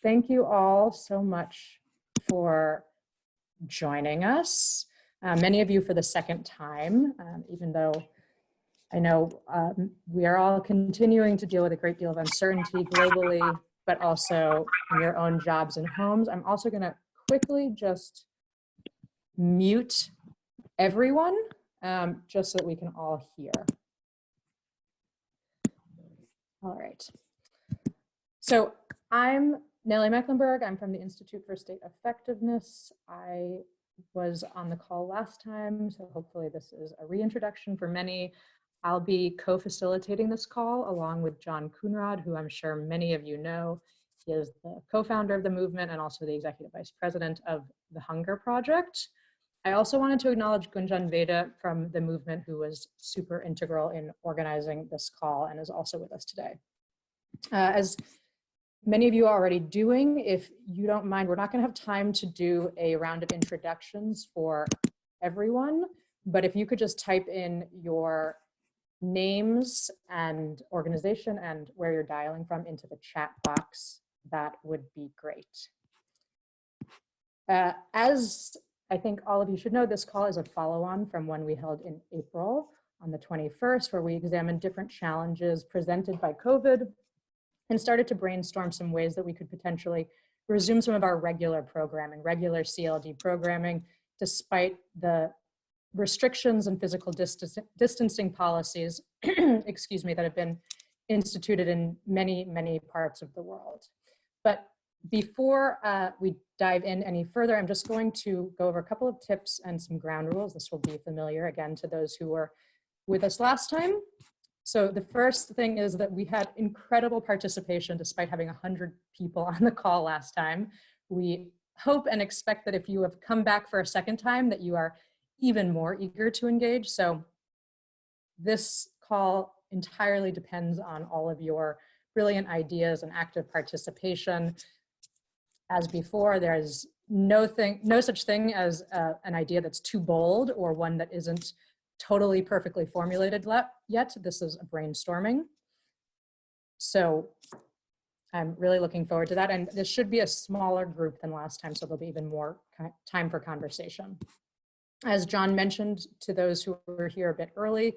thank you all so much for joining us. Many of you for the second time, even though I know we are all continuing to deal with a great deal of uncertainty globally, but also in your own jobs and homes. I'm also going to quickly just mute everyone just so that we can all hear. All right. So I'm Nellie Mecklenburg. I'm from the Institute for State Effectiveness. I was on the call last time, so hopefully this is a reintroduction for many. I'll be co-facilitating this call along with John Coonrod, who I'm sure many of you know. He is the co-founder of the movement and also the executive vice president of the Hunger Project. I also wanted to acknowledge Gunjan Veda from the movement, who was super integral in organizing this call and is also with us today. As many of you are already doing, if you don't mind, we're not going to have time to do a round of introductions for everyone, but if you could just type in your names and organization and where you're dialing from into the chat box, that would be great. As I think all of you should know, this call is a follow-on from one we held in April on the 21st, where we examined different challenges presented by COVID and started to brainstorm some ways that we could potentially resume some of our regular programming, regular CLD programming, despite the restrictions and physical distancing policies, excuse me, that have been instituted in many, many parts of the world. But before we dive in any further, I'm just going to go over a couple of tips and some ground rules. This will be familiar again to those who were with us last time. So the first thing is that we had incredible participation despite having 100 people on the call last time. We hope and expect that if you have come back for a second time that you are even more eager to engage. So this call entirely depends on all of your brilliant ideas and active participation. As before, there's no such thing as an idea that's too bold or one that isn't totally perfectly formulated yet. This is a brainstorming. So I'm really looking forward to that. And this should be a smaller group than last time, so there'll be even more time for conversation. As John mentioned to those who were here a bit early,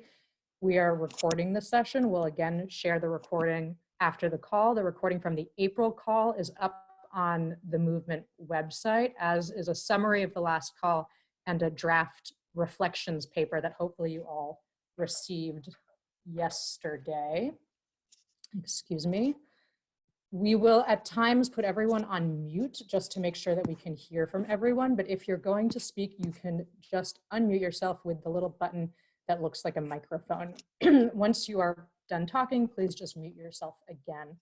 we are recording the session. We'll again share the recording after the call. The recording from the April call is up on the movement website, as is a summary of the last call and a draft reflections paper that hopefully you all received yesterday. Excuse me. We will at times put everyone on mute just to make sure that we can hear from everyone. But if you're going to speak, you can just unmute yourself with the little button that looks like a microphone. Once you are done talking, please just mute yourself again.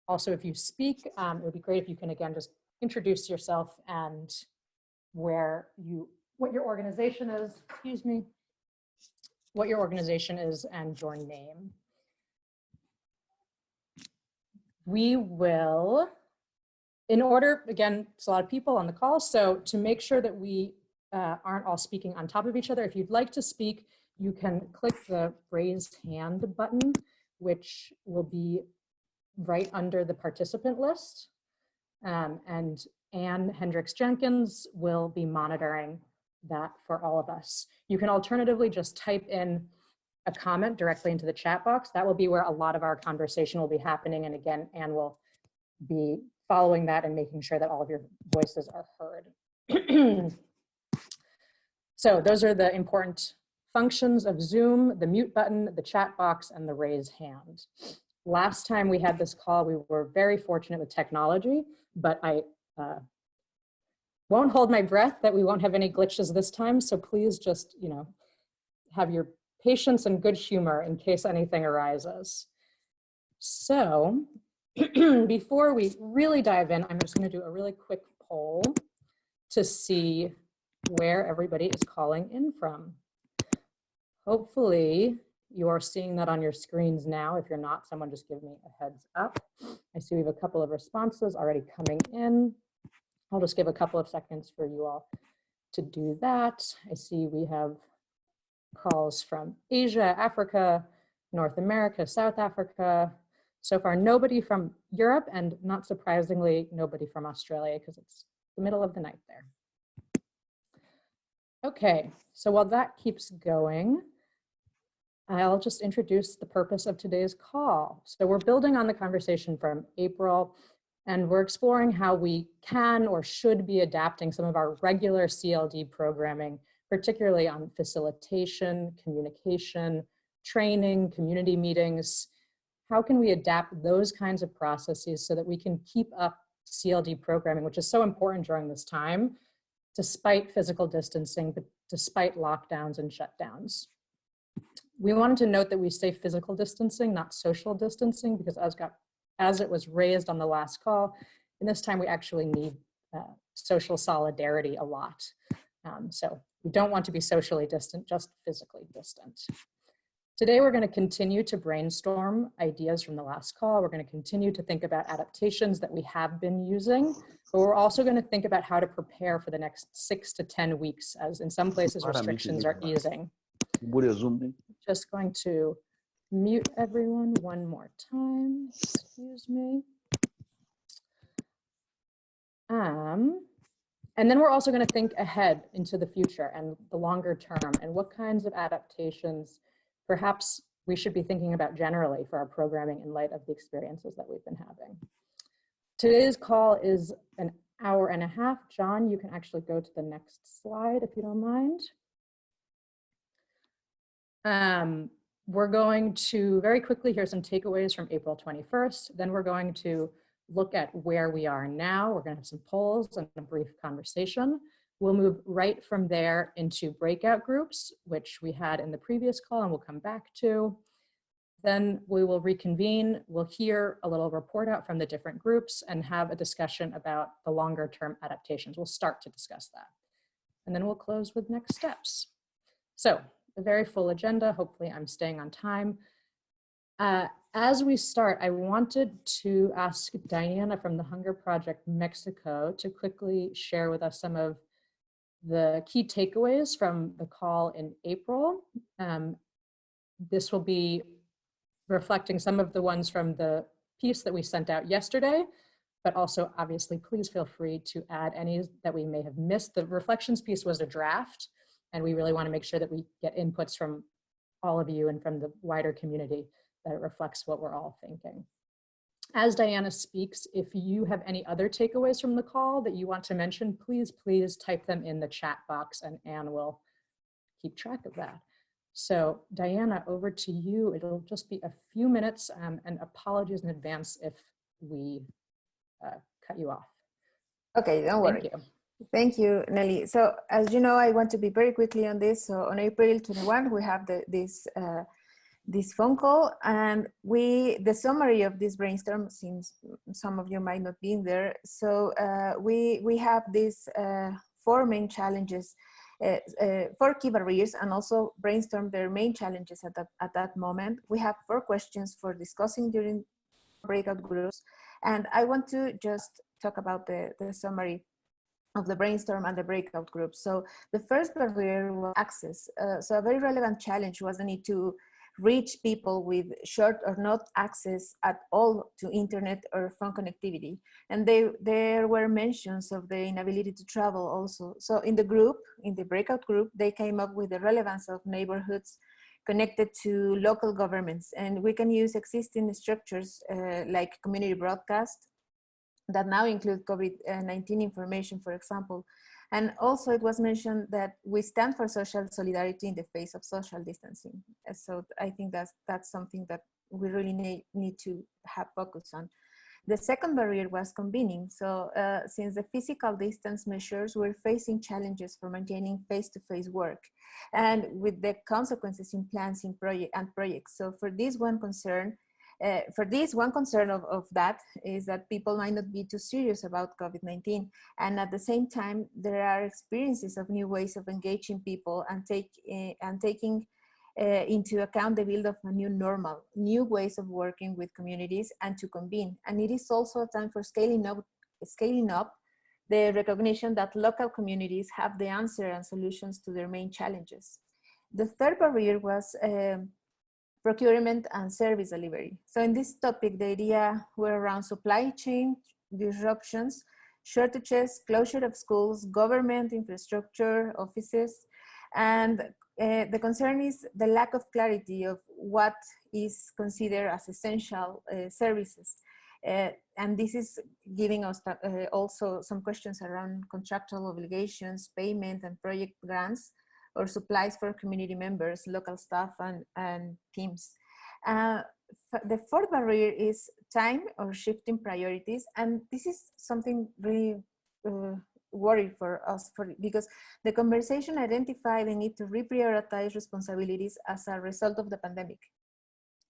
Also, if you speak, it would be great if you can again just introduce yourself and what your organization is, excuse me, what your organization is and your name. We will, in order, again, it's a lot of people on the call, so to make sure that we aren't all speaking on top of each other, if you'd like to speak, you can click the raised hand button, which will be right under the participant list. And Anne Hendricks-Jenkins will be monitoring that for all of us. You can alternatively just type in a comment directly into the chat box. That will be where a lot of our conversation will be happening. And again, Anne will be following that and making sure that all of your voices are heard. So those are the important functions of Zoom: the mute button, the chat box, and the raise hand. Last time we had this call, we were very fortunate with technology, but I won't hold my breath that we won't have any glitches this time. So please just, have your patience and good humor in case anything arises. So before we really dive in, I'm just going to do a really quick poll to see where everybody is calling in from. Hopefully you are seeing that on your screens now. If you're not, someone just give me a heads up. I see we have a couple of responses already coming in. I'll just give a couple of seconds for you all to do that. I see we have calls from Asia, Africa, North America, South Africa, So far, nobody from Europe, and not surprisingly, nobody from Australia, because it's the middle of the night there. Okay, so while that keeps going, I'll just introduce the purpose of today's call. So we're building on the conversation from April, and we're exploring how we can or should be adapting some of our regular CLD programming, particularly on facilitation, communication, training, community meetings. How can we adapt those kinds of processes so that we can keep up CLD programming, which is so important during this time, despite physical distancing, but despite lockdowns and shutdowns. We wanted to note that we say physical distancing, not social distancing, because as it was raised on the last call, in this time we actually need social solidarity a lot. So we don't want to be socially distant, just physically distant. Today, we're going to continue to brainstorm ideas from the last call. We're going to continue to think about adaptations that we have been using, but we're also going to think about how to prepare for the next 6 to 10 weeks, as in some places restrictions are easing. Just going to mute everyone one more time, excuse me. And then we're also going to think ahead into the future and the longer term, and what kinds of adaptations perhaps we should be thinking about generally for our programming in light of the experiences that we've been having. Today's call is an hour and a half. John, you can actually go to the next slide if you don't mind. We're going to very quickly hear some takeaways from April 21st. Then we're going to look at where we are now. We're going to have some polls and a brief conversation. We'll move right from there into breakout groups, which we had in the previous call and we'll come back to. Then we will reconvene. We'll hear a little report out from the different groups and have a discussion about the longer term adaptations. We'll start to discuss that. And then we'll close with next steps. So a very full agenda. Hopefully I'm staying on time. As we start, I wanted to ask Diana from the Hunger Project Mexico to quickly share with us some of the key takeaways from the call in April. This will be reflecting some of the ones from the piece that we sent out yesterday, but also obviously please feel free to add any that we may have missed. The reflections piece was a draft, and we really want to make sure that we get inputs from all of you and from the wider community, that it reflects what we're all thinking. As Diana speaks, if you have any other takeaways from the call that you want to mention, please type them in the chat box and Anne will keep track of that. So Diana, over to you. It'll just be a few minutes, and apologies in advance if we cut you off. Okay, don't worry. Thank you. Thank you, Nelly. So as you know, I want to be very quickly on this. So on April 21, we have this phone call, and the summary of this brainstorm, since some of you might not be in there. So we have these 4 main challenges, 4 key barriers, and also brainstorm their main challenges at that moment. We have 4 questions for discussing during breakout groups, and I want to just talk about the summary of the brainstorm and the breakout groups. So the first barrier was access. So a very relevant challenge was the need to reach people with short or not access at all to internet or phone connectivity. And there were mentions of the inability to travel also. So in the breakout group, they came up with the relevance of neighborhoods connected to local governments. And we can use existing structures like community broadcast that now include Covid-19 information, for example. And also it was mentioned that we stand for social solidarity in the face of social distancing. So I think that's something that we really need to have focus on. The second barrier was convening. So since the physical distance measures, we're facing challenges for maintaining face-to-face work and with the consequences in plans and projects. So for this one concern, of that is that people might not be too serious about COVID-19. And at the same time, there are experiences of new ways of engaging people and taking into account the build of a new normal, new ways of working with communities and to convene. And it is also a time for scaling up the recognition that local communities have the answer and solutions to their main challenges. The third barrier was procurement, and service delivery. So in this topic, the idea were around supply chain disruptions, shortages, closure of schools, government infrastructure, offices, and the concern is the lack of clarity of what is considered as essential services. And this is giving us also some questions around contractual obligations, payment, and project grants, or supplies for community members, local staff, and teams. The fourth barrier is time or shifting priorities. And this is something really worried for us because the conversation identified the need to reprioritize responsibilities as a result of the pandemic.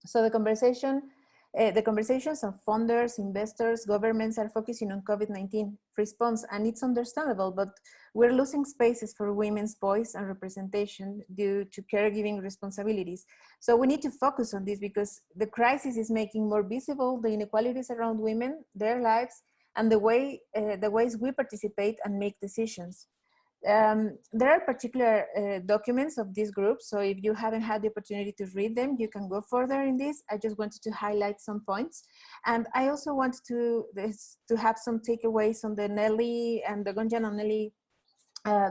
So the conversations of funders, investors, governments are focusing on COVID-19 response, and it's understandable, but we're losing spaces for women's voice and representation due to caregiving responsibilities. So we need to focus on this because the crisis is making more visible the inequalities around women, their lives, and the ways we participate and make decisions. There are particular documents of this group, so if you haven't had the opportunity to read them, you can go further in this. I just wanted to highlight some points. And I also wanted to have some takeaways on the Nelly and the Gonjan and Nelly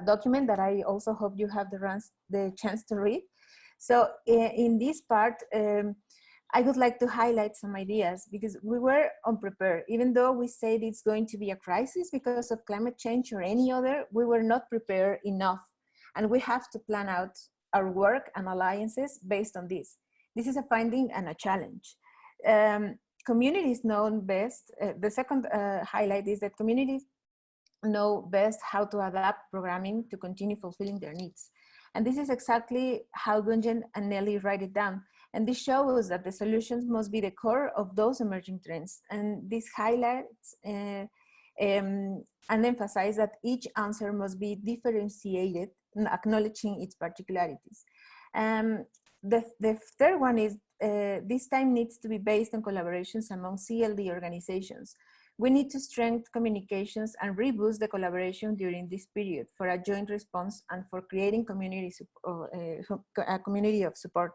document that I also hope you have the chance to read. So in this part, I would like to highlight some ideas because we were unprepared. Even though we said it's going to be a crisis because of climate change or any other, we were not prepared enough. And we have to plan out our work and alliances based on this. This is a finding and a challenge. Communities know best. The second highlight is that communities know best how to adapt programming to continue fulfilling their needs. And this is exactly how Gunjan and Nelly write it down. And this shows that the solutions must be the core of those emerging trends. And this highlights and emphasize that each answer must be differentiated, acknowledging its particularities. The third one is this time needs to be based on collaborations among CLD organizations. We need to strengthen communications and reboost the collaboration during this period for a joint response and for creating a community of support.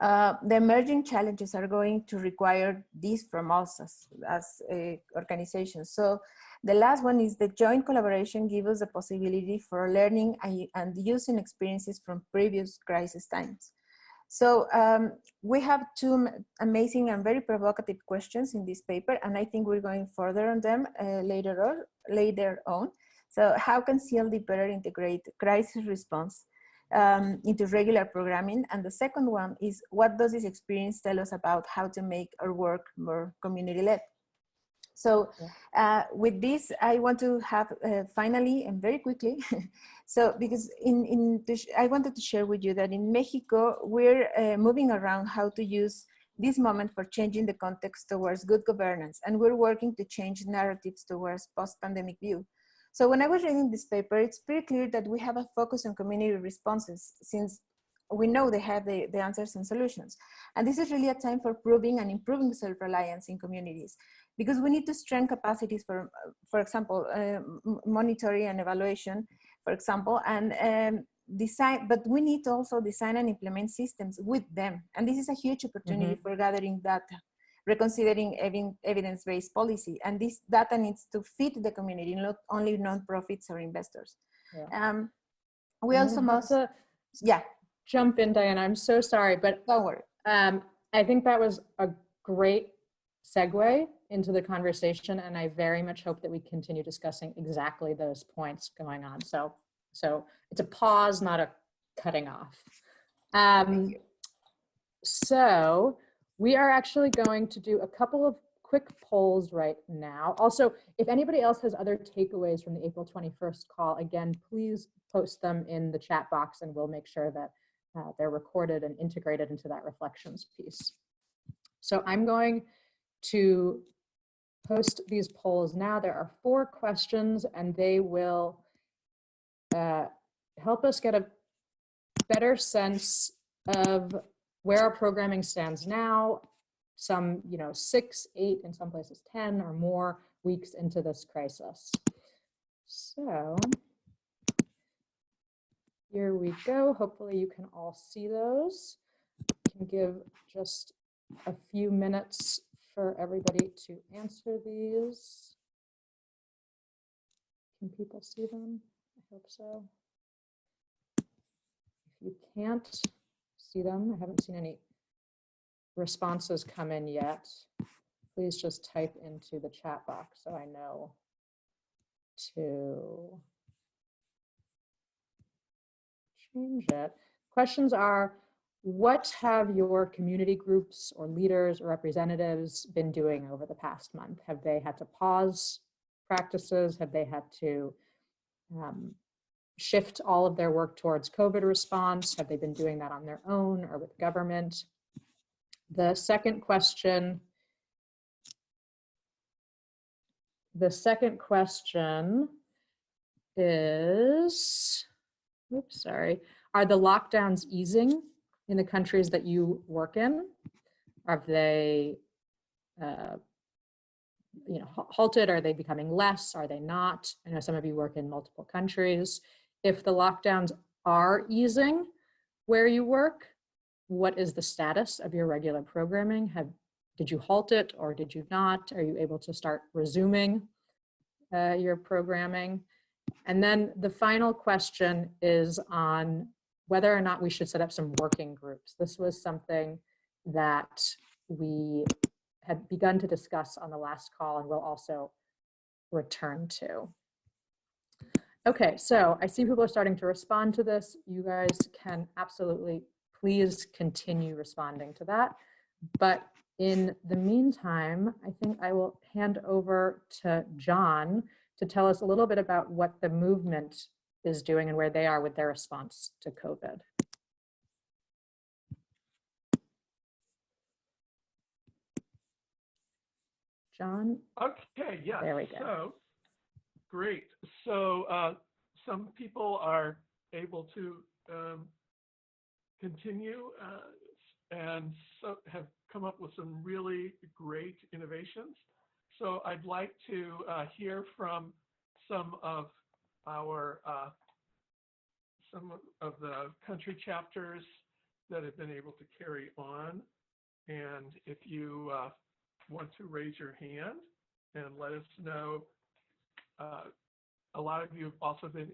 The emerging challenges are going to require this from us as organizations. So the last one is the joint collaboration gives us the possibility for learning and using experiences from previous crisis times. So we have two amazing and very provocative questions in this paper, and I think we're going further on them later on. So how can CLD better integrate crisis response into regular programming? And the second one is, what does this experience tell us about how to make our work more community-led? So with this, I want to have finally and very quickly, so because I wanted to share with you that in Mexico, we're moving around how to use this moment for changing the context towards good governance. And we're working to change narratives towards post-pandemic view. So when I was reading this paper, it's pretty clear that we have a focus on community responses since we know they have the answers and solutions. And this is really a time for proving and improving self-reliance in communities, because we need to strengthen capacities for example, monitoring and evaluation, for example, and design, but we need to also design and implement systems with them. And this is a huge opportunity for gathering data, reconsidering evidence-based policy. And this data needs to fit the community, not only nonprofits or investors. Yeah. We also must, jump in, Diana. I'm so sorry, but don't worry. I think that was a great segue into the conversation, and I very much hope that we continue discussing exactly those points going on. So it's a pause, not a cutting off. So we are actually going to do a couple of quick polls right now. Also, if anybody else has other takeaways from the April 21st call, again, please post them in the chat box and we'll make sure that they're recorded and integrated into that reflections piece. So I'm going to post these polls now. There are 4 questions and they will help us get a better sense of where our programming stands now, some 6, 8, in some places 10 or more weeks into this crisis. So here we go. Hopefully you can all see those. can give just a few minutes for everybody to answer these. Can people see them? I hope so. If you can't see them, I haven't seen any responses come in yet. Please just type into the chat box so I know to change it. Questions are, what have your community groups or leaders or representatives been doing over the past month? Have they had to pause practices? Have they had to shift all of their work towards COVID response? Have they been doing that on their own or with government? The second question is, oops, sorry. Are the lockdowns easing in the countries that you work in? Are they, halted? Are they becoming less? Are they not? I know some of you work in multiple countries. If the lockdowns are easing where you work, what is the status of your regular programming? Did you halt it or did you not? Are you able to start resuming your programming? And then the final question is on whether or not we should set up some working groups. This was something that we had begun to discuss on the last call and will also return to. Okay, so I see people are starting to respond to this. You guys can absolutely please continue responding to that. But in the meantime, I think I will hand over to John to tell us a little bit about what the movement is doing and where they are with their response to COVID. John? Okay, yes. There we go. So, great. So some people are able to continue and so have come up with some really great innovations. So I'd like to hear from some of our the country chapters that have been able to carry on. And if you want to raise your hand and let us know, a lot of you have also been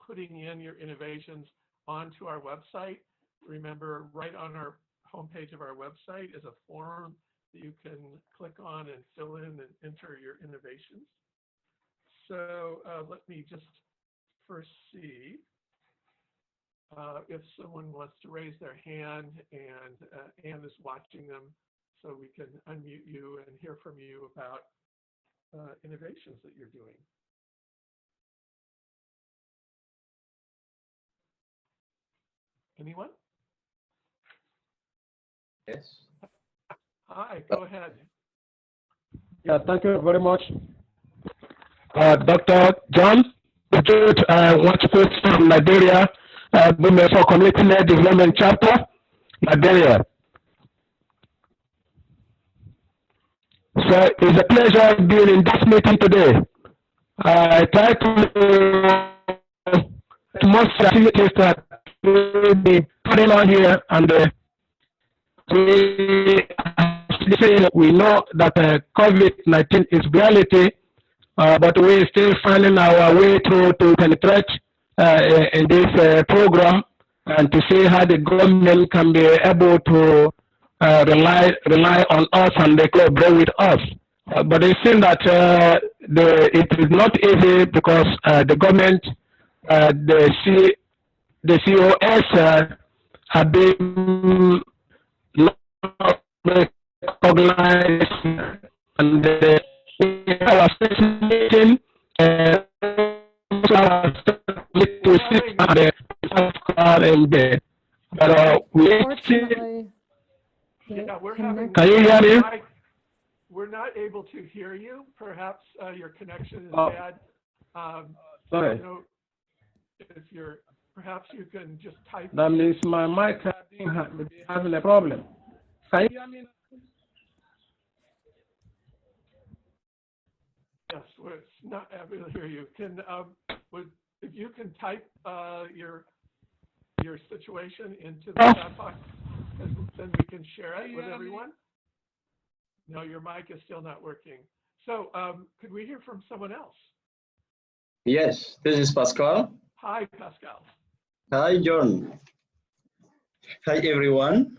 putting in your innovations onto our website. Remember, right on our homepage of our website is a form that you can click on and fill in and enter your innovations. So let me just first see if someone wants to raise their hand, and Anne is watching them so we can unmute you and hear from you about innovations that you're doing. Anyone? Yes. Hi, go ahead. Yeah, thank you very much. Dr. John, I want to post from Nigeria, Women for Community-Led Development Chapter, Nigeria. So it's a pleasure being in this meeting today. I try to most activities that will be putting on here, and we know that COVID-19 is reality, but we're still finding our way through to penetrate in this program and to see how the government can be able to rely on us and they collaborate with us. But it seems that it is not easy because the government, the COS have been not recognized, and our meeting Unfortunately, Yeah, we're having. Can you hear me? We're not able to hear you. Perhaps your connection is bad. Sorry. You know, if you're, perhaps you can just type. That means my mic has been having a problem. Can you hear me? Yes, we're not able to hear you. Can if you can type your situation into the chat box. then we can share it with everyone. No, your mic is still not working. So could we hear from someone else? Yes, this is Pascal. Hi, Pascal. Hi, John. Hi, everyone.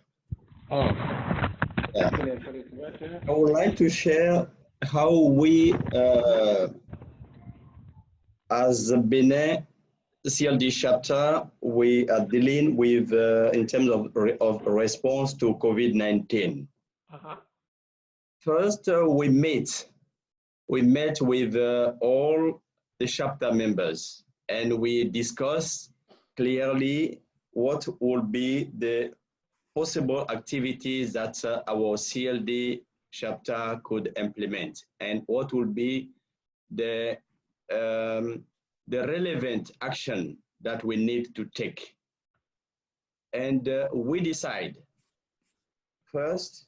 Oh. Yeah. I would like to share how we, as the Benin CLD chapter, we are dealing with in terms of response to COVID-19. Uh-huh. First, we met with all the chapter members, and we discussed clearly what would be the possible activities that our CLD chapter could implement, and what would be the relevant action that we need to take. And we decide first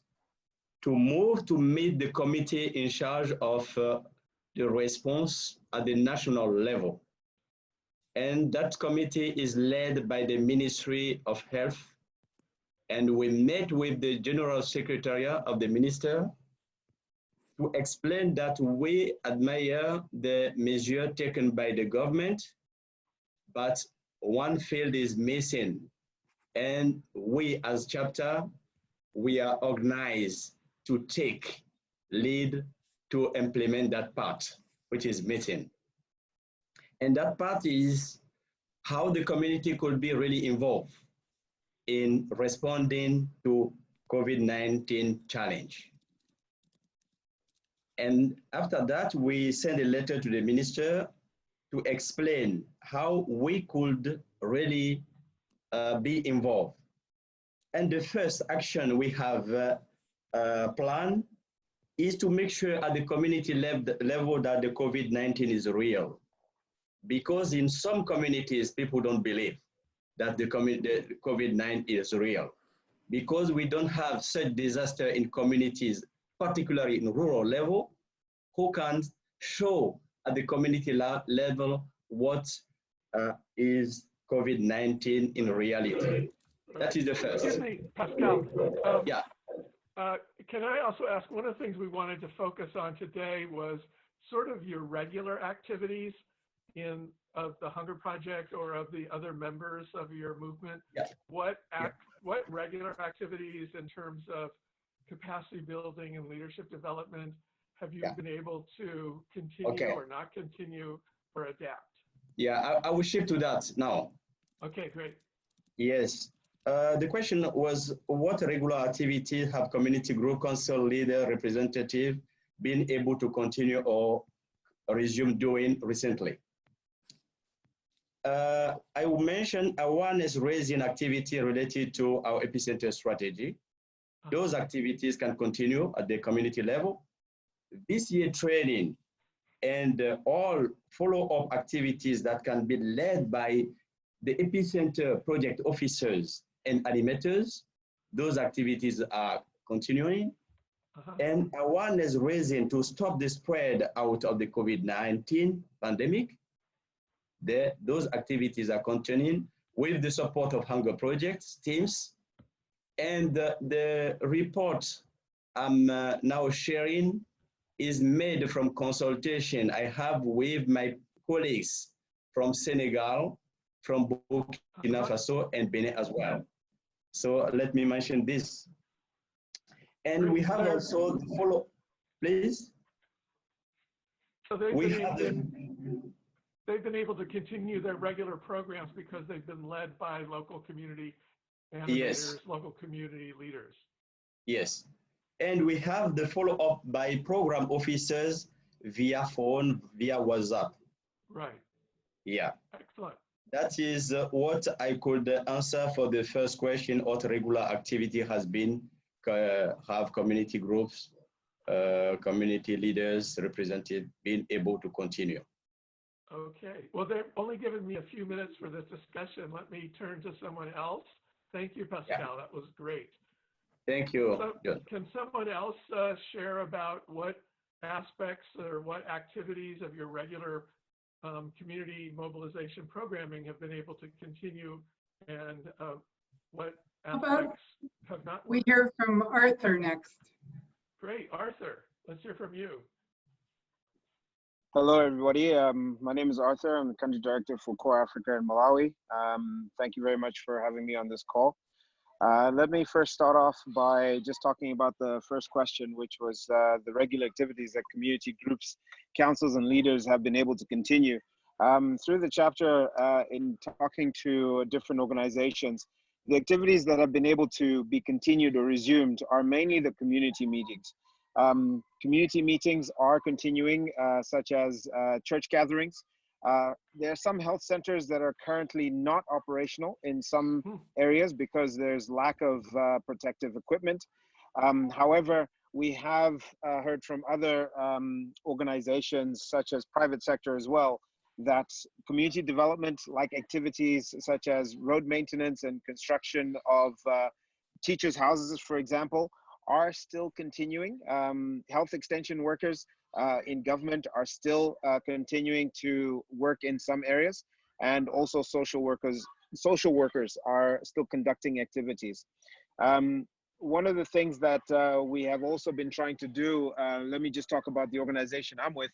to move to meet the committee in charge of the response at the national level. And that committee is led by the Ministry of Health. And we met with the General Secretariat of the Minister to explain that we admire the measure taken by the government, but one field is missing. And we as chapter, we are organized to take lead to implement that part, which is missing. And that part is how the community could be really involved in responding to COVID-19 challenge. And after that, we send a letter to the minister to explain how we could really be involved. And the first action we have planned is to make sure at the community level that the COVID-19 is real. Because in some communities, people don't believe that the COVID-19 is real. Because we don't have such disaster in communities, particularly in rural level, who can show at the community level what is COVID-19 in reality. That is the first. Excuse me, Pascal. Yeah. Can I also ask, one of the things we wanted to focus on today was sort of your regular activities of the Hunger Project or of the other members of your movement. Yeah. What regular activities in terms of capacity building and leadership development have you been able to continue or not continue or adapt? Yeah, I will shift to that now. Okay, great. Yes. The question was, what regular activities have community group council leader representative been able to continue or resume doing recently? I will mention awareness raising activity related to our epicenter strategy. Those activities can continue at the community level. This year training and all follow-up activities that can be led by the epicenter project officers and animators, those activities are continuing. And awareness raising to stop the spread out of the COVID-19 pandemic, those activities are continuing with the support of Hunger Projects teams. And the report I'm now sharing is made from consultation I have with my colleagues from Senegal, from Burkina Faso, and Benin as well. So let me mention this. And we have also the follow, please. So they've been able to continue their regular programs because they've been led by local community animators, local community leaders. Yes. And we have the follow-up by program officers via phone, via WhatsApp. Right. Yeah. Excellent. That is what I could answer for the first question. What regular activity has been, have community groups, community leaders represented, been able to continue. Okay. Well, they've only given me a few minutes for this discussion. Let me turn to someone else. Thank you, Pascal. Yeah. That was great. Thank you. So, can someone else share about what aspects or what activities of your regular community mobilization programming have been able to continue, and what How about aspects have not we worked. hear from Arthur next? Great, Arthur, let's hear from you. Hello, everybody. My name is Arthur. I'm the country director for Core Africa in Malawi. Thank you very much for having me on this call. Let me first start off by just talking about the first question, which was the regular activities that community groups, councils, and leaders have been able to continue. Through the chapter, in talking to different organizations, the activities that have been able to be continued or resumed are mainly the community meetings. Community meetings are continuing, such as church gatherings. There are some health centers that are currently not operational in some areas because there's lack of protective equipment. However, we have heard from other organizations, such as private sector as well, that community development like activities such as road maintenance and construction of teachers' houses, for example, are still continuing. Health extension workers in government are still continuing to work in some areas, and also social workers are still conducting activities. One of the things that we have also been trying to do, let me just talk about the organization I'm with,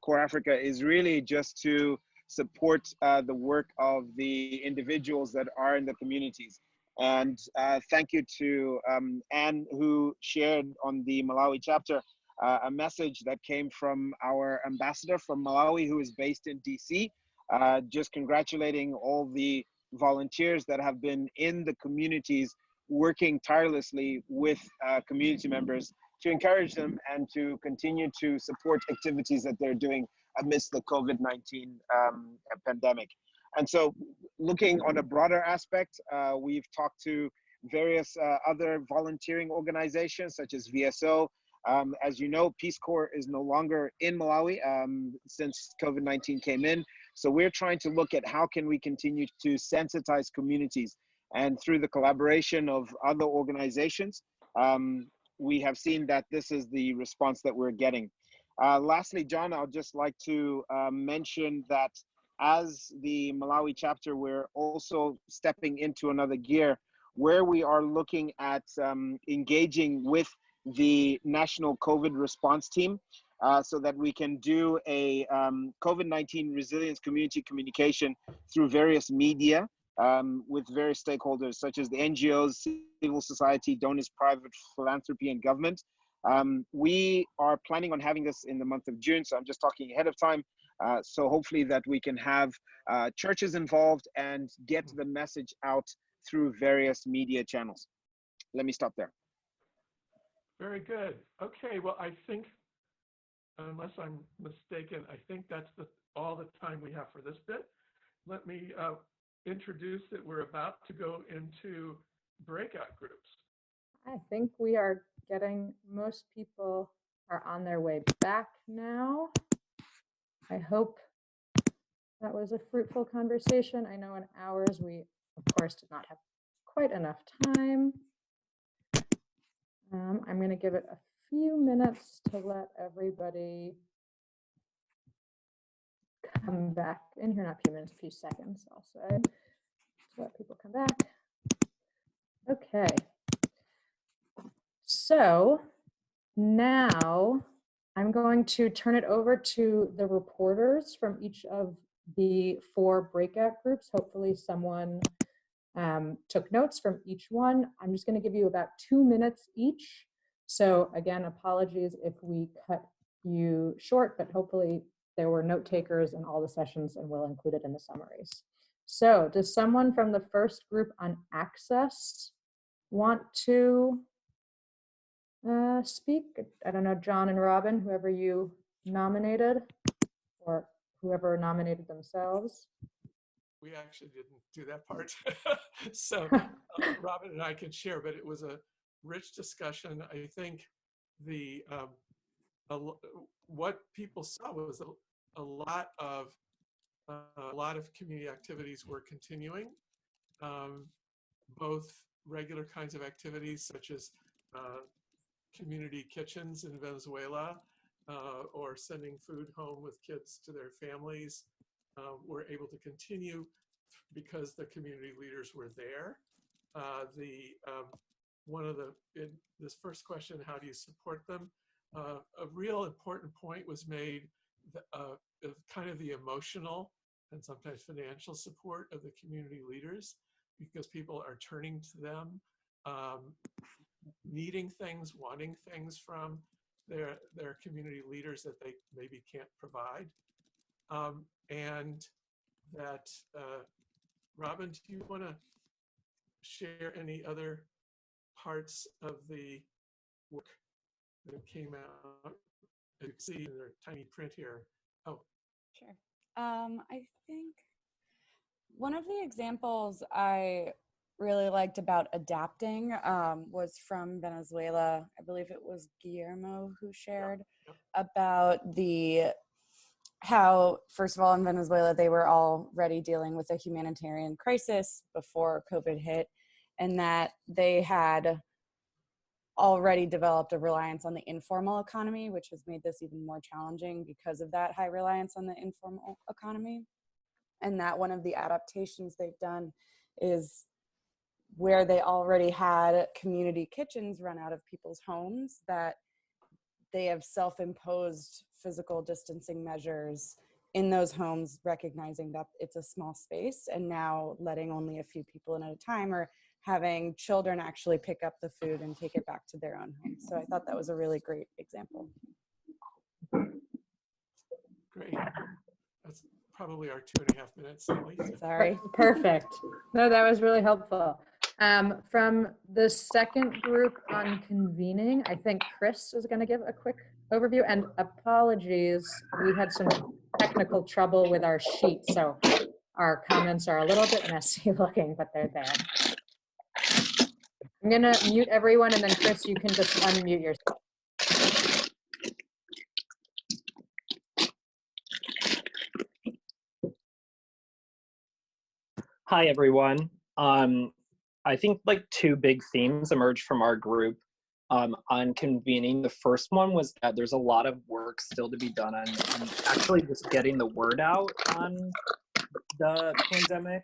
Core Africa, is really just to support the work of the individuals that are in the communities. And thank you to Anne, who shared on the Malawi chapter a message that came from our ambassador from Malawi, who is based in DC, just congratulating all the volunteers that have been in the communities working tirelessly with community members to encourage them and to continue to support activities that they're doing amidst the COVID-19 pandemic. And so looking on a broader aspect, we've talked to various other volunteering organizations such as VSO. As you know, Peace Corps is no longer in Malawi since COVID-19 came in. So we're trying to look at how can we continue to sensitize communities. And through the collaboration of other organizations, we have seen that this is the response that we're getting. Lastly, John, I'd just like to mention that as the Malawi chapter, we're also stepping into another gear where we are looking at engaging with the national COVID response team so that we can do a COVID-19 resilience community communication through various media with various stakeholders such as the NGOs, civil society, donors, private philanthropy, and government. We are planning on having this in the month of June, so I'm just talking ahead of time. So hopefully that we can have churches involved and get the message out through various media channels. Let me stop there. Very good. Okay, well, I think, unless I'm mistaken, I think that's all the time we have for this bit. Let me introduce that we're about to go into breakout groups. I think we are getting, most people are on their way back now. I hope that was a fruitful conversation. I know in ours, we, of course, did not have quite enough time. I'm going to give it a few minutes to let everybody come back in here. Not a few minutes, a few seconds, I'll say, to let people come back. Okay. So now I'm going to turn it over to the reporters from each of the 4 breakout groups. Hopefully someone took notes from each one. I'm just going to give you about 2 minutes each. So again, apologies if we cut you short, but hopefully there were note takers in all the sessions and we'll include it in the summaries. So does someone from the first group on access want to speak? I don't know, John and Robin, whoever you nominated or whoever nominated themselves. We actually didn't do that part. So Robin and I can share, but it was a rich discussion. I think the what people saw was a lot of community activities were continuing, both regular kinds of activities such as community kitchens in Venezuela or sending food home with kids to their families were able to continue because the community leaders were there. this first question, how do you support them? A real important point was made of kind of the emotional and sometimes financial support of the community leaders, because people are turning to them, needing things, wanting things from their community leaders that they maybe can't provide. And that, Robin, do you want to share any other parts of the work that came out? You can see in their tiny print here. Oh, sure. I think one of the examples I really liked about adapting was from Venezuela. I believe it was Guillermo who shared about how, first of all, in Venezuela, they were already dealing with a humanitarian crisis before COVID hit, and that they had already developed a reliance on the informal economy, which has made this even more challenging because of that high reliance on the informal economy. And that one of the adaptations they've done is where they already had community kitchens run out of people's homes, that they have self-imposed physical distancing measures in those homes, recognizing that it's a small space, and now letting only a few people in at a time, or having children actually pick up the food and take it back to their own homes. So I thought that was a really great example. great. That's probably our 2.5 minutes, Lisa. Sorry. Perfect. No, that was really helpful. From the second group on convening, I think Chris is going to give a quick overview, and apologies, we had some technical trouble with our sheet, so our comments are a little bit messy looking, but they're there. I'm going to mute everyone, and then Chris, you can just unmute yourself. Hi, everyone. I think like two big themes emerged from our group on convening. The first one was that there's a lot of work still to be done on actually just getting the word out on the pandemic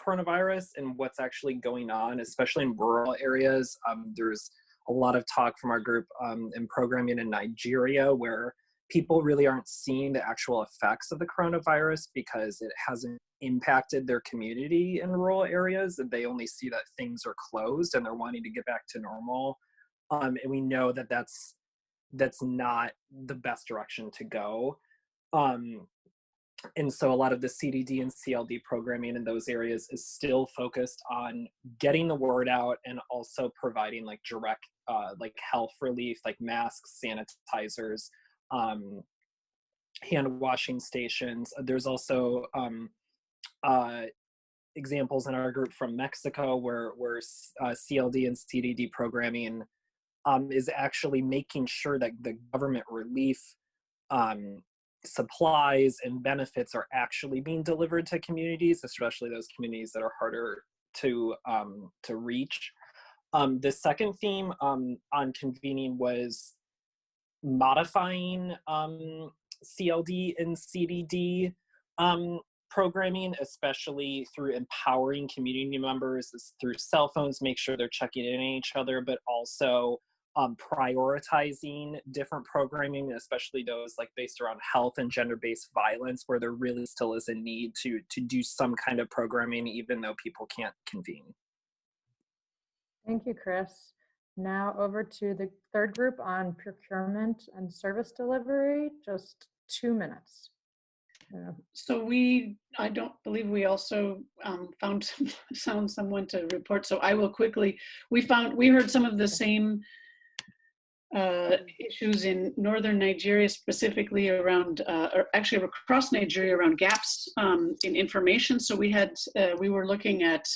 coronavirus and what's actually going on, especially in rural areas. There's a lot of talk from our group in programming in Nigeria, where people really aren't seeing the actual effects of the coronavirus because it hasn't impacted their community in rural areas, and they only see that things are closed and they're wanting to get back to normal. And we know that that's not the best direction to go. And so a lot of the CDD and CLD programming in those areas is still focused on getting the word out and also providing like direct like health relief, like masks, sanitizers, hand washing stations. There's also examples in our group from Mexico where CLD and CDD programming is actually making sure that the government relief supplies and benefits are actually being delivered to communities, especially those communities that are harder to reach. The second theme on convening was modifying CLD and CDD programming, especially through empowering community members through cell phones, make sure they're checking in on each other, but also prioritizing different programming, especially those like based around health and gender-based violence, where there really still is a need to do some kind of programming, even though people can't convene. Thank you, Chris. Now over to the third group on procurement and service delivery, just 2 minutes. So I don't believe we also found someone to report. So I will quickly, we heard some of the same issues in northern Nigeria, specifically around, or actually across Nigeria, around gaps in information. So we were looking at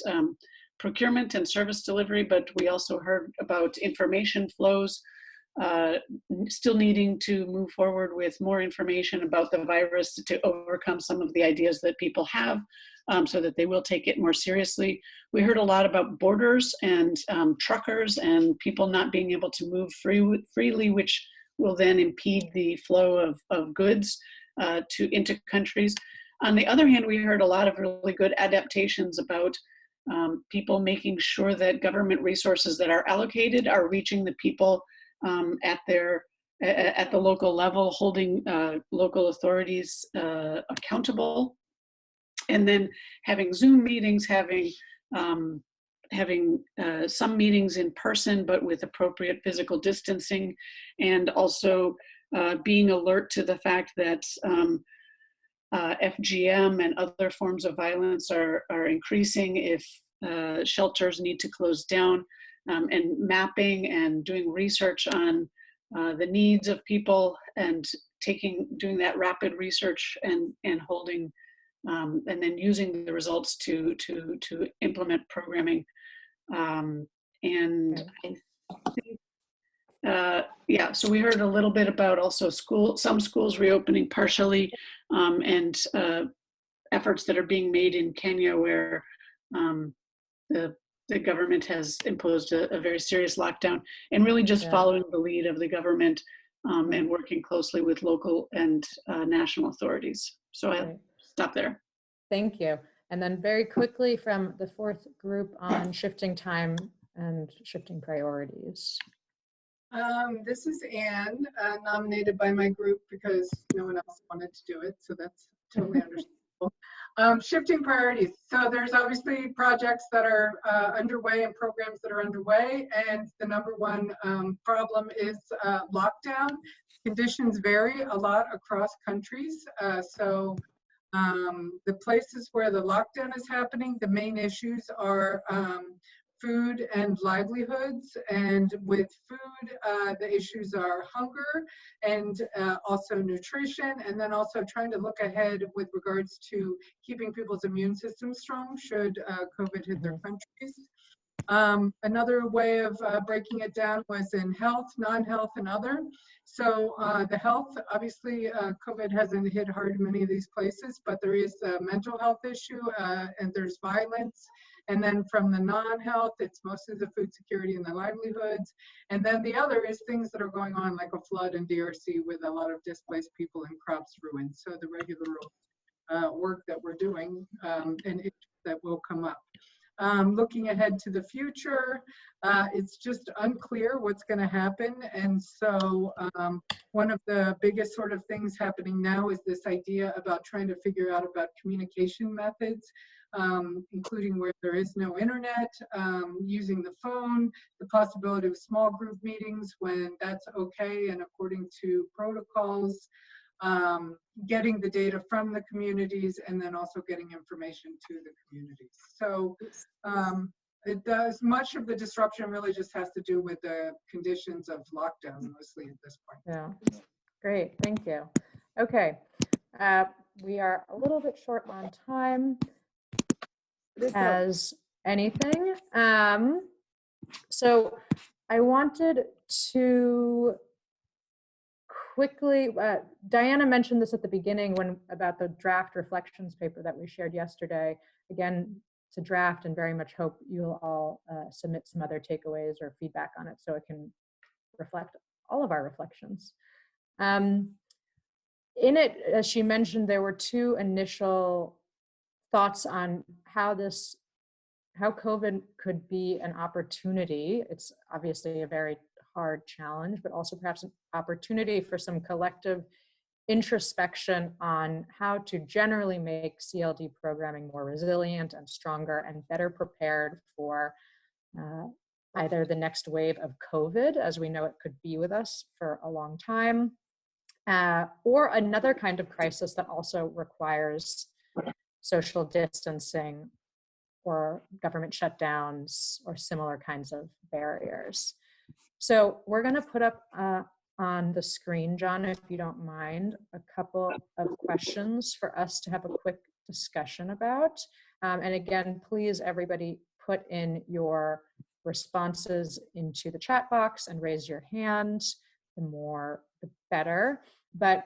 procurement and service delivery, but we also heard about information flows, still needing to move forward with more information about the virus to overcome some of the ideas that people have, so that they will take it more seriously. We heard a lot about borders and truckers and people not being able to move freely, which will then impede the flow of goods into countries. On the other hand, we heard a lot of really good adaptations about people making sure that government resources that are allocated are reaching the people at the local level, holding local authorities accountable, and then having Zoom meetings, having some meetings in person, but with appropriate physical distancing, and also being alert to the fact that FGM and other forms of violence are increasing if shelters need to close down, and mapping and doing research on the needs of people, and doing that rapid research and holding and then using the results to implement programming. And I think, yeah, so we heard a little bit about also some schools reopening partially, and efforts that are being made in Kenya where the government has imposed a very serious lockdown, and really just following the lead of the government and working closely with local and national authorities. So I'll stop there. Thank you. And then very quickly from the fourth group on shifting time and shifting priorities. This is Anne, nominated by my group because no one else wanted to do it, so that's totally understandable. Shifting priorities. So there's obviously projects that are underway and programs that are underway, and the number one problem is lockdown. Conditions vary a lot across countries, so the places where the lockdown is happening, the main issues are food and livelihoods, and with food, the issues are hunger and also nutrition, and then also trying to look ahead with regards to keeping people's immune system strong should COVID hit their countries. Another way of breaking it down was in health, non-health, and other. So the health, obviously, COVID hasn't hit hard in many of these places, but there is a mental health issue and there's violence. And then from the non-health, it's mostly the food security and the livelihoods. And then the other is things that are going on like a flood in DRC with a lot of displaced people and crops ruined. So the regular work that we're doing and issues that will come up. Looking ahead to the future, it's just unclear what's going to happen. And so one of the biggest sort of things happening now is this idea about trying to figure out about communication methods, including where there is no internet, using the phone, the possibility of small group meetings when that's okay and according to protocols, getting the data from the communities, and then also getting information to the communities. So it does, much of the disruption really just has to do with the conditions of lockdown mostly at this point. Yeah, great, thank you. Okay, we are a little bit short on time as anything. So I wanted to quickly, Diana mentioned this at the beginning about the draft reflections paper that we shared yesterday. Again, it's a draft and very much hope you'll all submit some other takeaways or feedback on it so it can reflect all of our reflections. In it, as she mentioned, there were two initial thoughts on how COVID could be an opportunity. It's obviously a very hard challenge, but also perhaps an opportunity for some collective introspection on how to generally make CLD programming more resilient and stronger and better prepared for either the next wave of COVID, as we know it could be with us for a long time, or another kind of crisis that also requires social distancing or government shutdowns or similar kinds of barriers. So we're going to put up on the screen, John, if you don't mind, a couple of questions for us to have a quick discussion about. And again, please, everybody, put in your responses into the chat box and raise your hand. The more, the better. But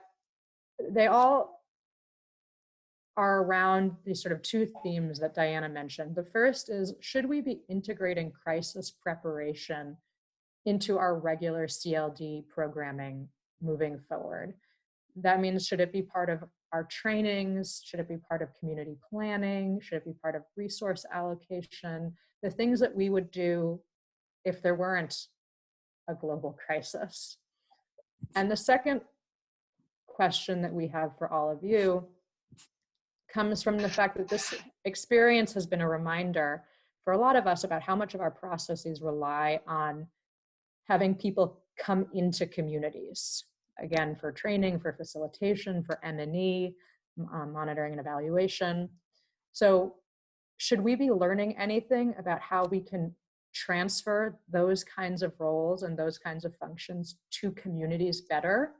they all are around these sort of two themes that Diana mentioned. The first is, should we be integrating crisis preparation into our regular CLD programming moving forward? That means, should it be part of our trainings? Should it be part of community planning? Should it be part of resource allocation? The things that we would do if there weren't a global crisis. And the second question that we have for all of you comes from the fact that this experience has been a reminder for a lot of us about how much of our processes rely on having people come into communities, again, for training, for facilitation, for M&E, monitoring and evaluation. So should we be learning anything about how we can transfer those kinds of roles and those kinds of functions to communities better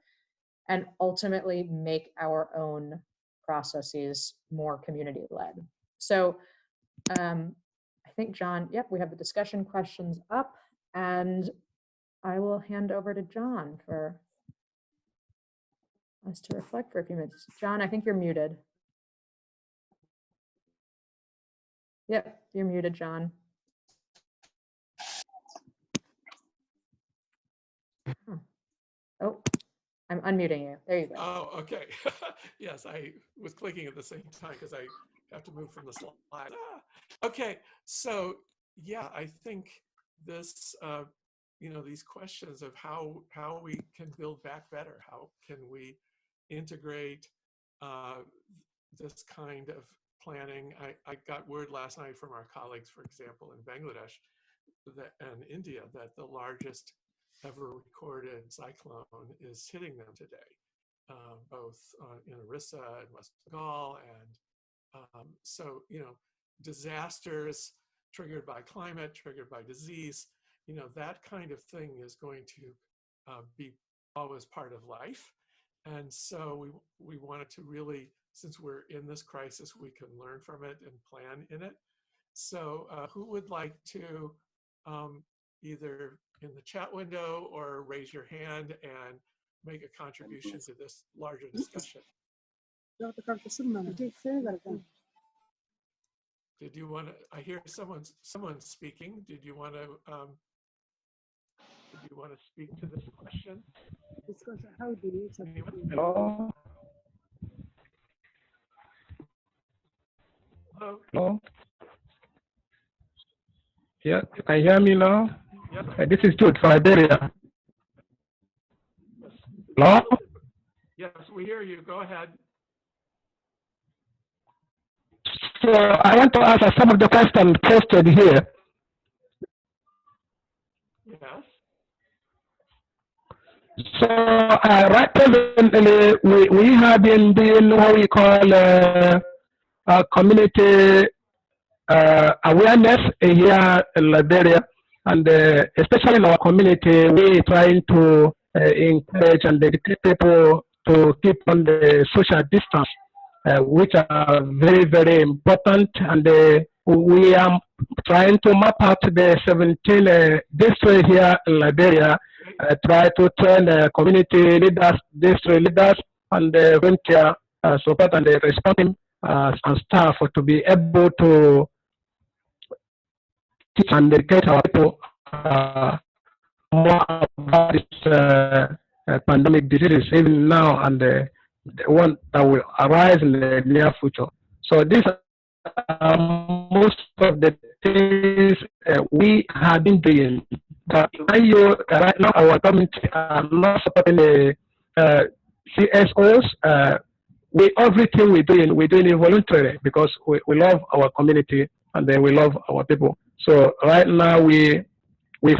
and ultimately make our own processes more community-led? So I think, John, yep, we have the discussion questions up, and I will hand over to John for us to reflect for a few minutes. John, I think you're muted. Yep, you're muted, John. Huh. Oh, I'm unmuting you. There you go. Oh, okay. Yes, I was clicking at the same time because I have to move from the slide. Okay, so yeah, I think this, these questions of how we can build back better, how can we integrate this kind of planning. I got word last night from our colleagues, for example, in Bangladesh and India, that the largest ever recorded cyclone is hitting them today, both in Orissa and West Bengal. And so, disasters triggered by climate, triggered by disease, that kind of thing is going to be always part of life. And so we wanted to really, since we're in this crisis, we can learn from it and plan in it. So who would like to either in the chat window or raise your hand and make a contribution to this larger discussion? Did you want to, I hear someone speaking. Did you want to speak to this question? Hello? Hello? Hello? Yeah, can you hear me now? Yep. This is Jude from Liberia. Hello? Yes, we hear you. Go ahead. So I want to answer some of the questions posted here. Yes. So right presently, we have been doing what we call community awareness here in Liberia, and especially in our community, we're trying to encourage and educate people to keep on the social distance, which are very, very important. And we are trying to map out the 17 districts here in Liberia, try to train community leaders, district leaders, and volunteer support and responding and staff to be able to teach and educate our people more about this pandemic diseases, even now and the one that will arise in the near future. So these are most of the things we have been doing. But right now, our government are not supporting the CSOs. Everything we're doing it voluntarily because we love our community and then we love our people. So right now we're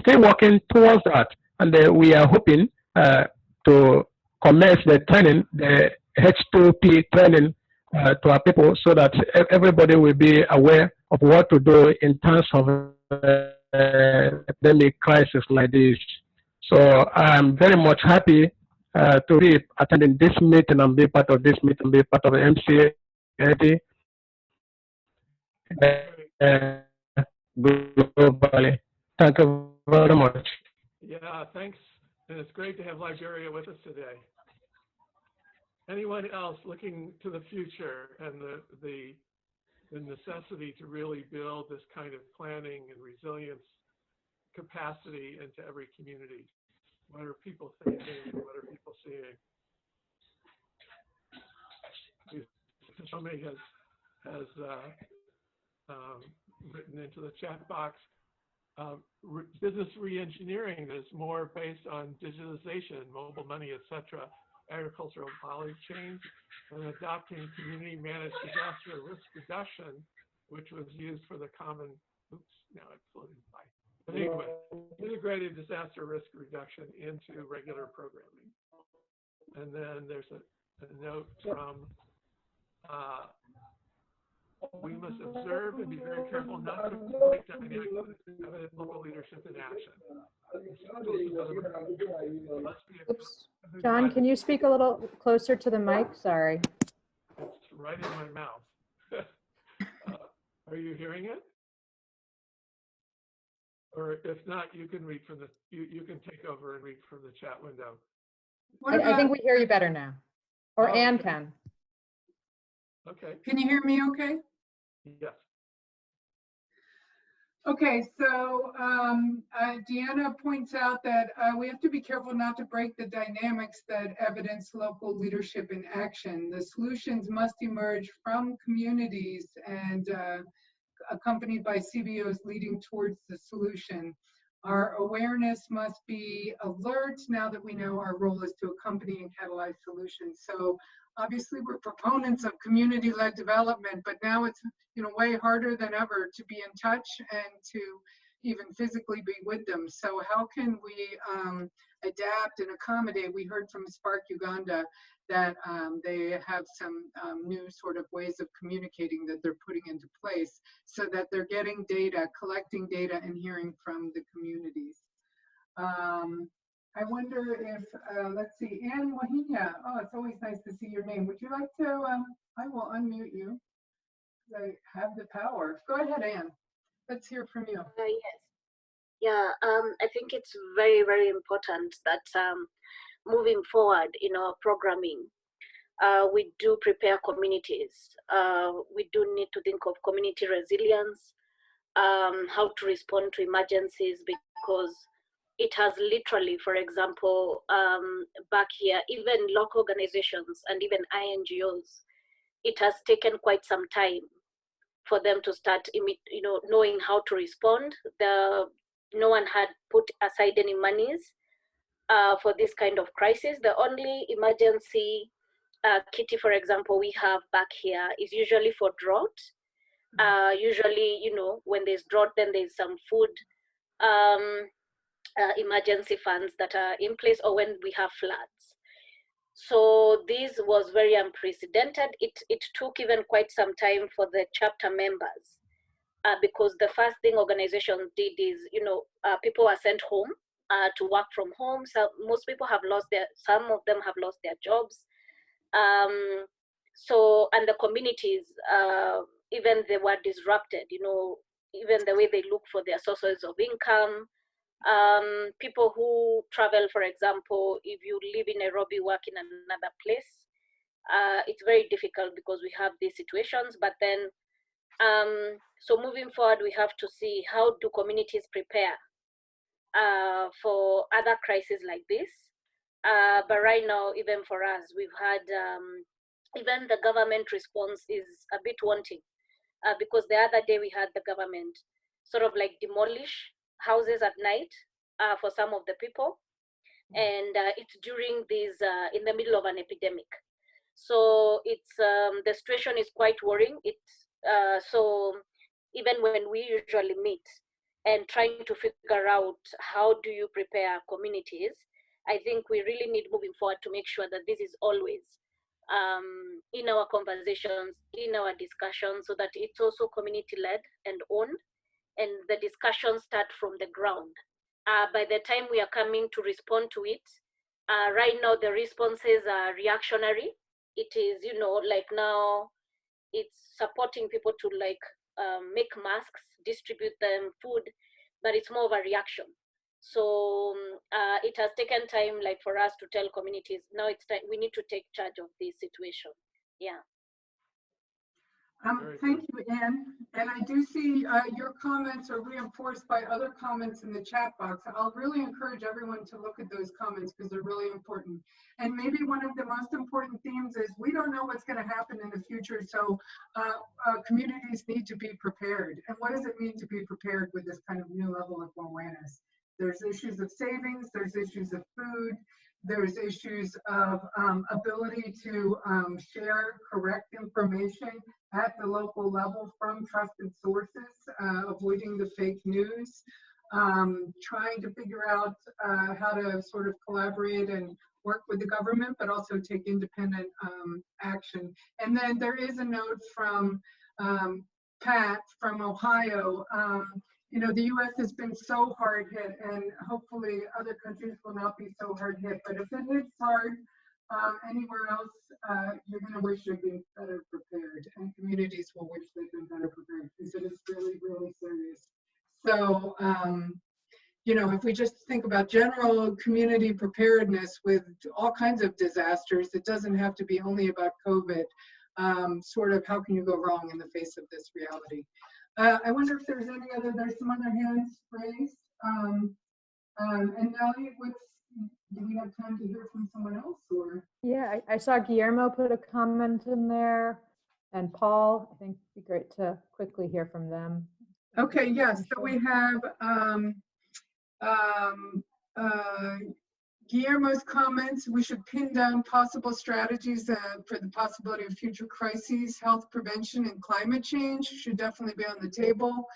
still working towards that, and we are hoping to commence the training, the H2P training to our people, so that everybody will be aware of what to do in terms of epidemic crisis like this. So I'm very much happy to be attending this meeting and be part of this meeting, be part of the MCLD globally. Thank you very much. Yeah, thanks. And it's great to have Liberia with us today. Anyone else looking to the future and the necessity to really build this kind of planning and resilience capacity into every community? What are people thinking? What are people seeing? somebody has written into the chat box, business re-engineering is more based on digitalization, mobile money, etc., agricultural value chains, and adopting community-managed disaster risk reduction, which was used for the common, oops, now it floated by. But anyway, integrated disaster risk reduction into regular programming. And then there's a note from, we must observe and be very careful not to break dynamic evident local leadership in action. Oops. John, can you speak a little closer to the mic? Sorry. It's right in my mouth. Are you hearing it? Or if not, you can read from the, you can take over and read from the chat window. I think we hear you better now. Or Oh, Anne okay. can. Okay, Can you hear me okay? yes. Okay, so Deanna points out that we have to be careful not to break the dynamics that evidence local leadership in action. The solutions must emerge from communities and accompanied by CBOs leading towards the solution. Our awareness must be alert now that we know our role is to accompany and catalyze solutions. So obviously we're proponents of community-led development, but now it's way harder than ever to be in touch and to even physically be with them. So how can we adapt and accommodate? We heard from Spark Uganda that they have some new sort of ways of communicating that they're putting into place so that they're getting data, collecting data, and hearing from the communities. I wonder if, let's see, Anne Wahinya. Oh, it's always nice to see your name. Would you like to, I will unmute you. I have the power. Go ahead, Anne. Let's hear from you. Yes. Yeah, I think it's very, very important that moving forward in our programming, we do prepare communities. We do need to think of community resilience, how to respond to emergencies, because it has literally, for example, back here, even local organizations and even INGOs, it has taken quite some time for them to start, knowing how to respond. No one had put aside any monies for this kind of crisis. The only emergency kitty, for example, we have back here is usually for drought. Usually, when there's drought, then there's some food emergency funds that are in place, or when we have floods. So this was very unprecedented. It took even quite some time for the chapter members, because the first thing organizations did is, people were sent home to work from home. So most people have lost some of them have lost their jobs. And the communities, even they were disrupted, even the way they look for their sources of income. People who travel, for example, if you live in Nairobi, work in another place, it's very difficult because we have these situations. But then, so moving forward, we have to see how do communities prepare for other crises like this. But right now, even for us, we've had, even the government response is a bit wanting, because the other day we had the government sort of like demolish houses at night for some of the people, and it's during this in the middle of an epidemic. So it's the situation is quite worrying. So even when we usually meet and trying to figure out how do you prepare communities, I think we really need moving forward to make sure that this is always in our conversations, in our discussions, so that it's also community-led and owned, and the discussions start from the ground. By the time we are coming to respond to it, right now the responses are reactionary. It is, like now it's supporting people to make masks, distribute them, food, but it's more of a reaction. So it has taken time, for us to tell communities, now it's time, we need to take charge of this situation. Yeah. Very Thank you, Anne. And I do see your comments are reinforced by other comments in the chat box. I'll really encourage everyone to look at those comments because they're really important. And maybe one of the most important themes is we don't know what's going to happen in the future. So communities need to be prepared. And what does it mean to be prepared with this kind of new level of awareness? There's issues of savings, there's issues of food, there's issues of ability to share correct information at the local level from trusted sources, avoiding the fake news, trying to figure out how to sort of collaborate and work with the government, but also take independent action. And then there is a note from Pat from Ohio. You know, the US has been so hard hit, and hopefully other countries will not be so hard hit, but if it hits hard, anywhere else, you're going to wish you'd been better prepared, and communities will wish they'd been better prepared because it is really, really serious. So, you know, if we just think about general community preparedness with all kinds of disasters, it doesn't have to be only about COVID. Sort of how can you go wrong in the face of this reality? I wonder if there's there's some other hands raised. And Nellie, do we have time to hear from someone else or? Yeah, I saw Guillermo put a comment in there, and Paul. I think it'd be great to quickly hear from them. Okay, yes. So we have Guillermo's comments. We should pin down possible strategies for the possibility of future crises. Health prevention and climate change should definitely be on the table.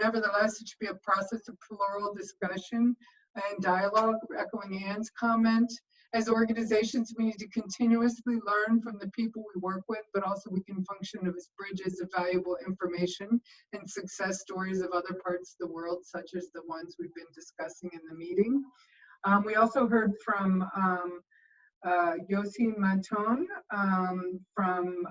Nevertheless, it should be a process of plural discussion and dialogue, echoing Anne's comment. As organizations, we need to continuously learn from the people we work with, but also we can function as bridges of valuable information and success stories of other parts of the world, such as the ones we've been discussing in the meeting. We also heard from Yosin Maton from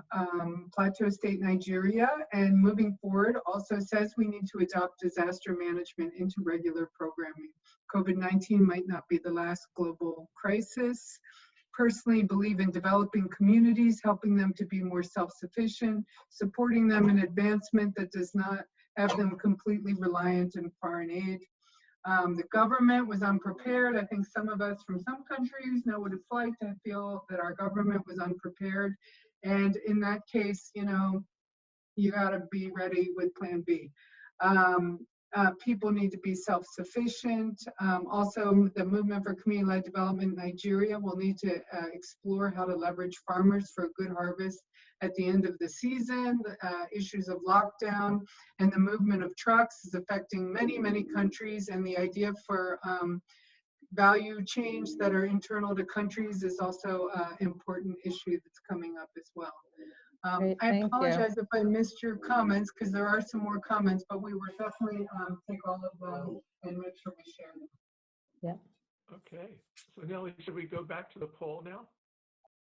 Plateau State, Nigeria, and moving forward also says we need to adopt disaster management into regular programming. COVID-19 might not be the last global crisis. Personally believe in developing communities, helping them to be more self-sufficient, supporting them in advancement that does not have them completely reliant on foreign aid. The government was unprepared. I think some of us from some countries know what it's like to feel that our government was unprepared. And in that case, you know, you gotta be ready with plan B. People need to be self-sufficient. Also, the movement for community-led development in Nigeria will need to explore how to leverage farmers for a good harvest at the end of the season. Issues of lockdown and the movement of trucks is affecting many, many countries, and the idea for value change that are internal to countries is also an important issue that's coming up as well. Great, I thank apologize if I missed your comments because there are some more comments, but we will definitely take all of them and make sure we share them. Yeah. Okay. So Nellie, should we go back to the poll now?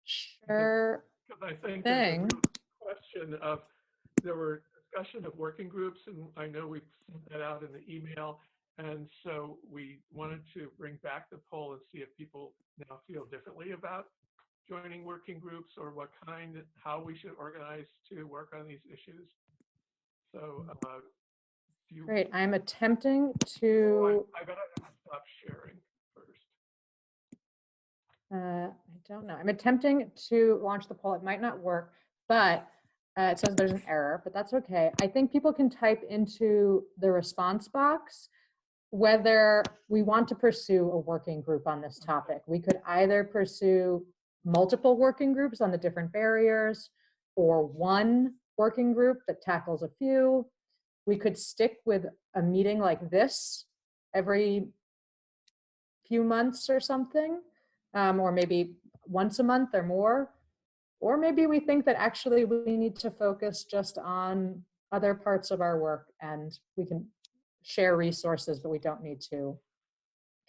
Sure. Because I think there's a real question of, there were discussion of working groups, and I know we sent that out in the email. And so we wanted to bring back the poll and see if people now feel differently about joining working groups, or what kind, how we should organize to work on these issues. So Great, I'm attempting to. I gotta stop sharing first. I don't know. I'm attempting to launch the poll. It might not work, but it says there's an error, but that's okay. I think people can type into the response box whether we want to pursue a working group on this topic. We could either pursue multiple working groups on the different barriers, or one working group that tackles a few. We could stick with a meeting like this every few months or something, or maybe once a month or more. Or maybe we think that actually we need to focus just on other parts of our work, and we can share resources, but we don't need to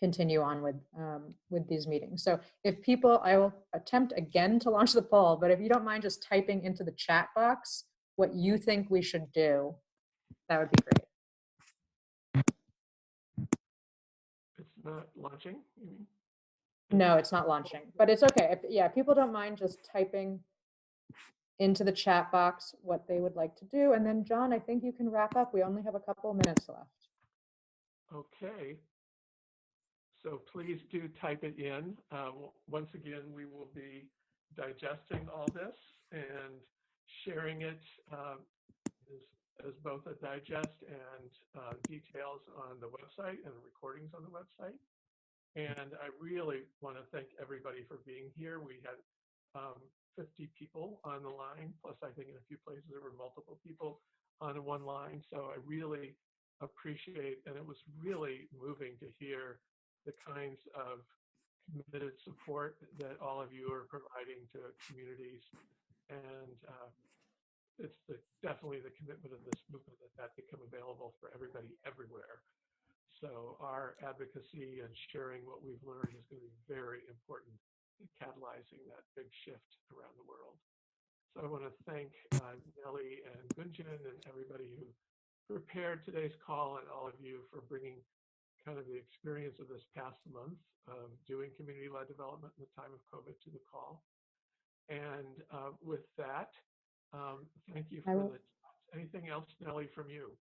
continue on with these meetings. So if people, I will attempt again to launch the poll, but if you don't mind just typing into the chat box what you think we should do, that would be great. It's not launching, you mean? No, it's not launching, but it's okay. Yeah, people don't mind just typing into the chat box what they would like to do. And then John, I think you can wrap up. We only have a couple of minutes left. Okay. So please do type it in. Once again, we will be digesting all this and sharing it as both a digest and details on the website and recordings on the website. And I really want to thank everybody for being here. We had 50 people on the line, plus I think in a few places there were multiple people on one line. So I really appreciate, and it was really moving to hear the kinds of committed support that all of you are providing to communities. And it's definitely the commitment of this movement that become available for everybody everywhere. So our advocacy and sharing what we've learned is going to be very important in catalyzing that big shift around the world. So I want to thank Nelly and Gunjan and everybody who prepared today's call, and all of you for bringing kind of the experience of this past month of doing community-led development in the time of COVID to the call. And with that, thank you for the. Anything else, Nelly, from you?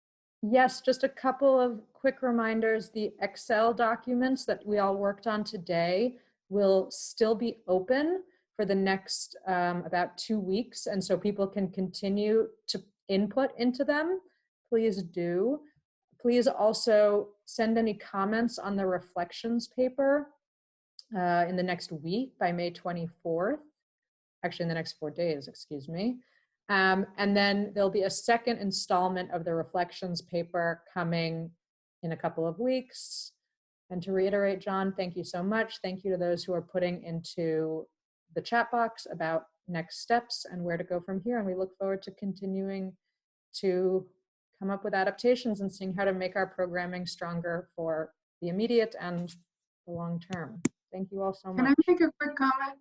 Yes, just a couple of quick reminders. The Excel documents that we all worked on today will still be open for the next about 2 weeks. And so people can continue to input into them. Please do. Please also send any comments on the reflections paper in the next week by May 24th. Actually, in the next 4 days, excuse me. And then there'll be a second installment of the reflections paper coming in a couple of weeks. And to reiterate, John, thank you so much. Thank you to those who are putting into the chat box about next steps and where to go from here. And we look forward to continuing to come up with adaptations and seeing how to make our programming stronger for the immediate and the long term. Thank you all so much. Can I make a quick comment?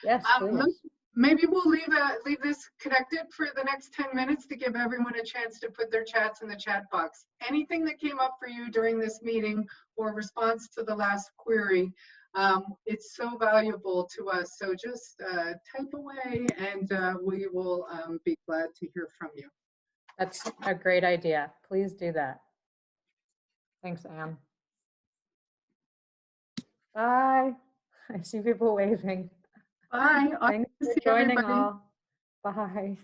Yes, please. Maybe we'll leave this connected for the next 10 minutes to give everyone a chance to put their chats in the chat box. Anything that came up for you during this meeting or response to the last query, it's so valuable to us. So just type away and we will be glad to hear from you. That's a great idea. Please do that. Thanks, Anne. Bye. I see people waving. Bye. Thanks for joining all. Bye.